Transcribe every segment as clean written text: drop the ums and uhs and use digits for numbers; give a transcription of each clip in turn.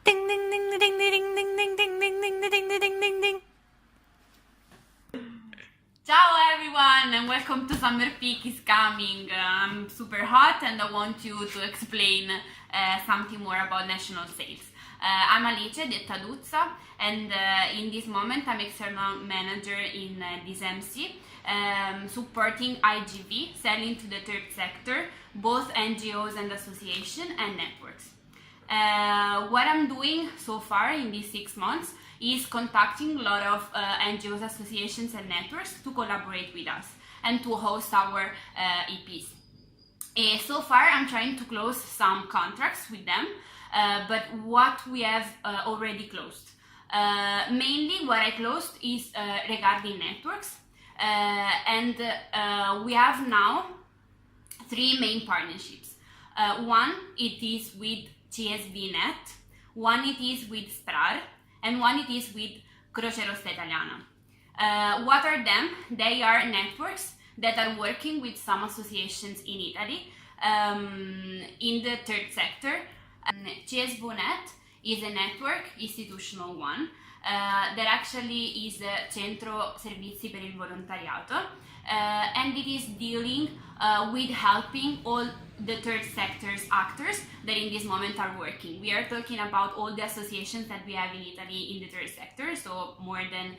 Ding ding ding ding ding ding ding ding ding ding ding ding ding ding ding. Ciao everyone and welcome to Summer Peak is coming. I'm super hot and I want you to explain something more about national sales. I'm Alice detta Duzza and in this moment I'm external manager in this MC, supporting IGV, selling to the third sector, both NGOs and associations and networks. What I'm doing so far in these 6 months is contacting a lot of NGOs, associations and networks to collaborate with us and to host our EPs. So far I'm trying to close some contracts with them, but what we have already closed. Mainly what I closed is regarding networks, and we have now 3 main partnerships. One, it is with CSV Net, one it is with SPRAR, and one it is with Croce Rossa Italiana. What are them? They are networks that are working with some associations in Italy in the third sector. CSV Net is a network, institutional one, that actually is Centro Servizi per il Volontariato, and it is dealing with helping all the third sector's actors that in this moment are working. We are talking about all the associations that we have in Italy in the third sector, so more than,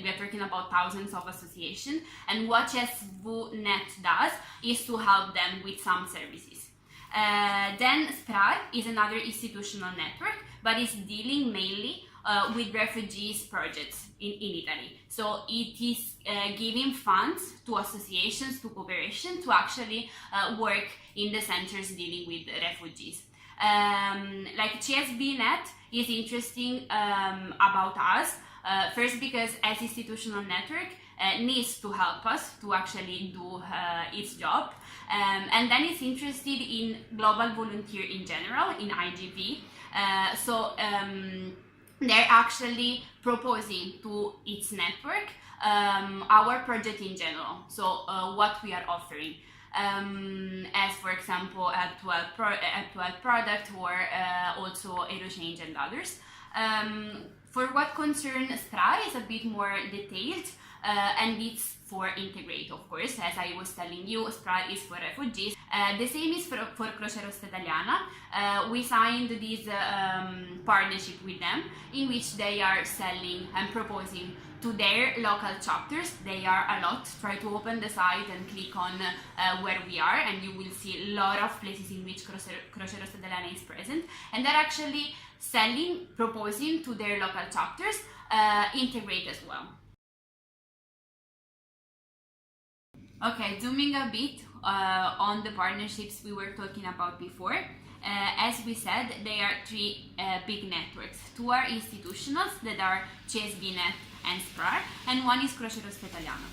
we are talking about thousands of associations, and what CSV Net does is to help them with some services. Then SPRAR is another institutional network, but is dealing mainly with refugees projects in Italy. So it is giving funds to associations, to cooperation, to actually work in the centers dealing with refugees. Like CSV Net is interesting about us, first because as institutional network needs to help us to actually do its job, and then it's interested in global volunteer in general, in IGV. They're actually proposing to its network our project in general, so what we are offering, as for example a 12 product or also AeroChange and others. For what concerns SPRAR is a bit more detailed, and it's for integrate, of course, as I was telling you. SPRAR is for refugees. The same is for Croce Rossa Italiana. We signed this partnership with them, in which they are selling and proposing to their local chapters. They are a lot. Try to open the site and click on where we are, and you will see a lot of places in which Croce Rossa Italiana is present, and they're actually selling, proposing to their local chapters, integrate as well. Okay, zooming a bit on the partnerships we were talking about before. As we said, there are 3 big networks. 2 are institutionals, that are CSV Net and SPRAR, and one is Croce Rossa Italiana.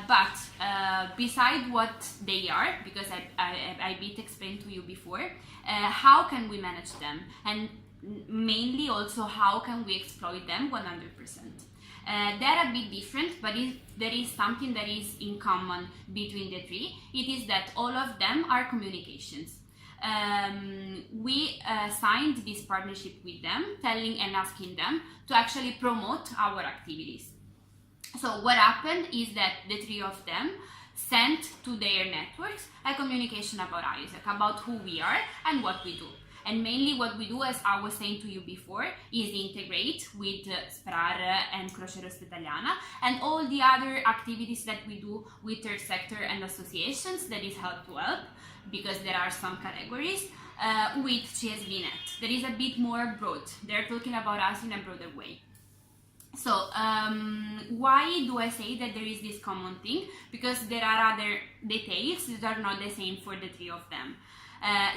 But beside what they are, because I bit explained to you before, how can we manage them? And mainly also how can we exploit them 100%? They're a bit different, but if there is something that is in common between the 3, it is that all of them are communications. We signed this partnership with them, telling and asking them to actually promote our activities. So what happened is that the 3 of them sent to their networks a communication about ISAC, about who we are and what we do. And mainly what we do, as I was saying to you before, is integrate with SPRAR and Croce Rossa Italiana and all the other activities that we do with third sector and associations, that is help to help, because there are some categories, with CSV Net. That is a bit more broad. They're talking about us in a broader way. So why do I say that there is this common thing? Because there are other details that are not the same for the 3 of them.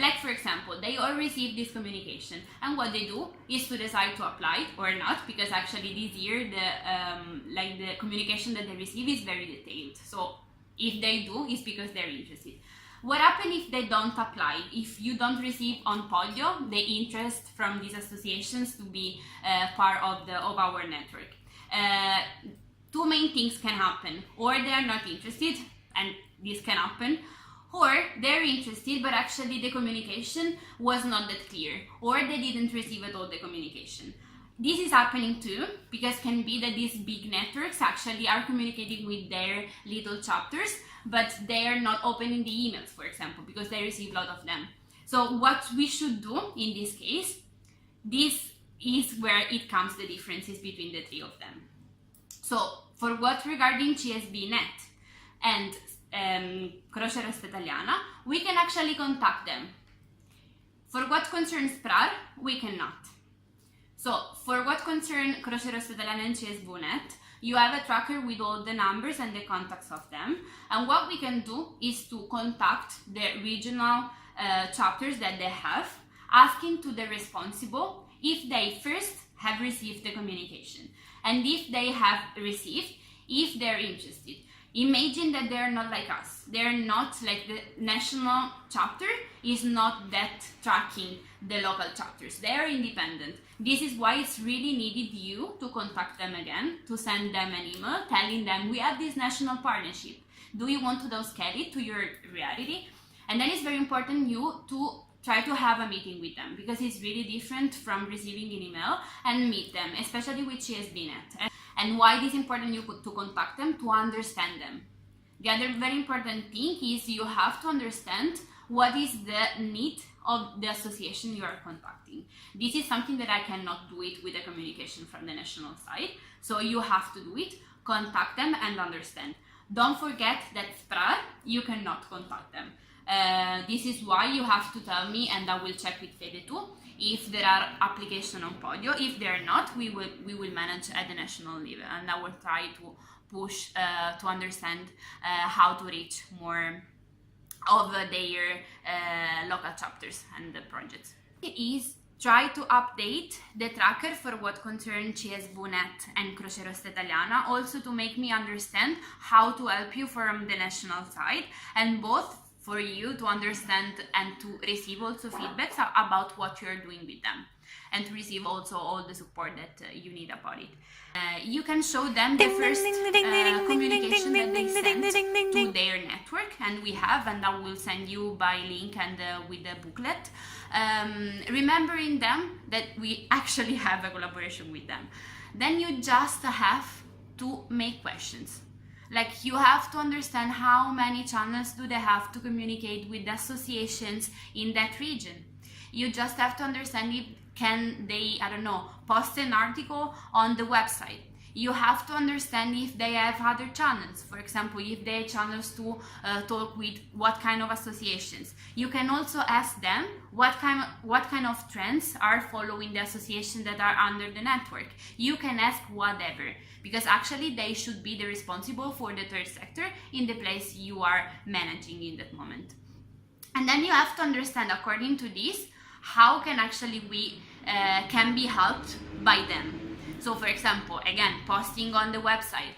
Like for example, they all receive this communication, and what they do is to decide to apply or not, because actually this year the communication that they receive is very detailed. So if they do, it's because they're interested. What happens if they don't apply? If you don't receive on Podio the interest from these associations to be part of our network? 2 main things can happen. Or they are not interested, and this can happen, or they're interested but actually the communication was not that clear, or they didn't receive at all the communication. This is happening too, because can be that these big networks actually are communicating with their little chapters, but they are not opening the emails, for example, because they receive a lot of them. So what we should do in this case, this is where it comes the differences between the three of them. So for what regarding CSB.net and Croce Rossa Italiana, we can actually contact them. For what concerns PRAR, we cannot. So for what concerns Croce Rossa Italiana and CSB.net, you have a tracker with all the numbers and the contacts of them, and what we can do is to contact the regional chapters that they have, asking to the responsible if they first have received the communication, and if they have received, if they're interested. Imagine that they're not like us. They're not like the national chapter is not that tracking the local chapters. They're independent. This is why it's really needed you to contact them again, to send them an email telling them we have this national partnership. Do you want to downscale it to your reality? And then it's very important you to try to have a meeting with them, because it's really different from receiving an email and meet them, especially with CSB.net. And why it is important you to contact them, to understand them. The other very important thing is you have to understand what is the need of the association you are contacting. This is something that I cannot do it with the communication from the national side, so you have to do it, contact them and understand. Don't forget that PRAR, you cannot contact them. This is why you have to tell me, and I will check with Fede too, if there are applications on Podio. If there are not, we will manage at the national level, and I will try to push to understand how to reach more of their local chapters and the projects. It is try to update the tracker for what concerns CSB.net and Croce Rossa Italiana, also to make me understand how to help you from the national side, and both for you to understand and to receive also feedbacks about what you're doing with them, and to receive also all the support that you need about it. You can show them the first communication that they sent to their network, and we have, and I will send you by link and with the booklet, remembering them that we actually have a collaboration with them. Then you just have to make questions. Like, you have to understand how many channels do they have to communicate with the associations in that region. You just have to understand if can they, I don't know, post an article on the website. You have to understand if they have other channels, for example, if they have channels to talk with what kind of associations. You can also ask them what kind of trends are following the associations that are under the network. You can ask whatever, because actually they should be the responsible for the third sector in the place you are managing in that moment. And then you have to understand, according to this, how can actually we can be helped by them. So for example, again, posting on the website,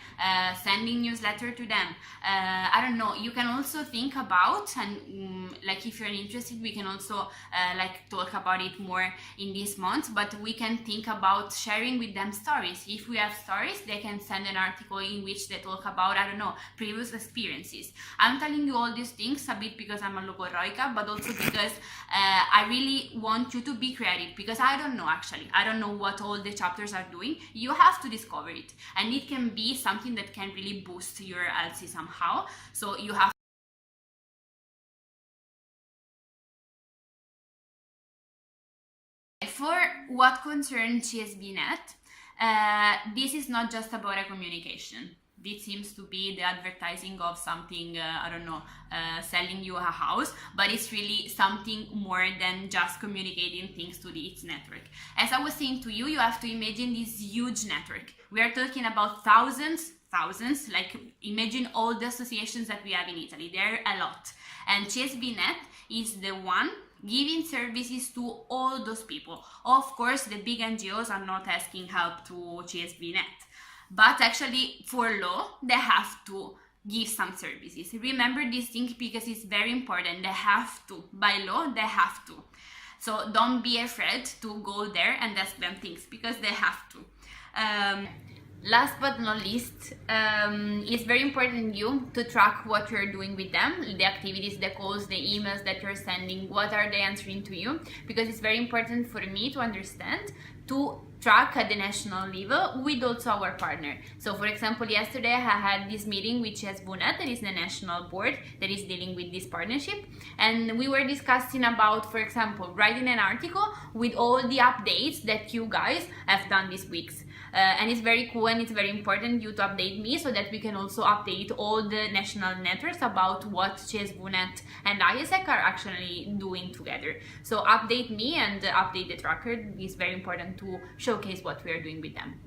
sending newsletter to them. I don't know, you can also think about, and like if you're interested, we can also like talk about it more in this month, but we can think about sharing with them stories. If we have stories, they can send an article in which they talk about, I don't know, previous experiences. I'm telling you all these things a bit because I'm a logoroica, but also because I really want you to be creative, because I don't know actually. I don't know what all the chapters are doing. You have to discover it, and it can be something that can really boost your LC somehow. So you have for what concerns CSB.net, this is not just about a communication. This seems to be the advertising of something, I don't know, selling you a house, but it's really something more than just communicating things to its network. As I was saying to you, you have to imagine this huge network. We are talking about thousands, like imagine all the associations that we have in Italy. There are a lot. And CSB.net is the one giving services to all those people. Of course, the big NGOs are not asking help to CSB.net. But actually, for law, they have to give some services. Remember this thing because it's very important. They have to. By law, they have to. So don't be afraid to go there and ask them things, because they have to. Last but not least, it's very important you to track what you're doing with them, the activities, the calls, the emails that you're sending, what are they answering to you, because it's very important for me to understand, to track at the national level with also our partner. So for example, yesterday I had this meeting with IGV, that is the national board that is dealing with this partnership, and we were discussing about, for example, writing an article with all the updates that you guys have done this week. And it's very cool and it's very important you to update me so that we can also update all the national networks about what IGV and ISEC are actually doing together. So update me and update the tracker. It's very important to showcase what we are doing with them.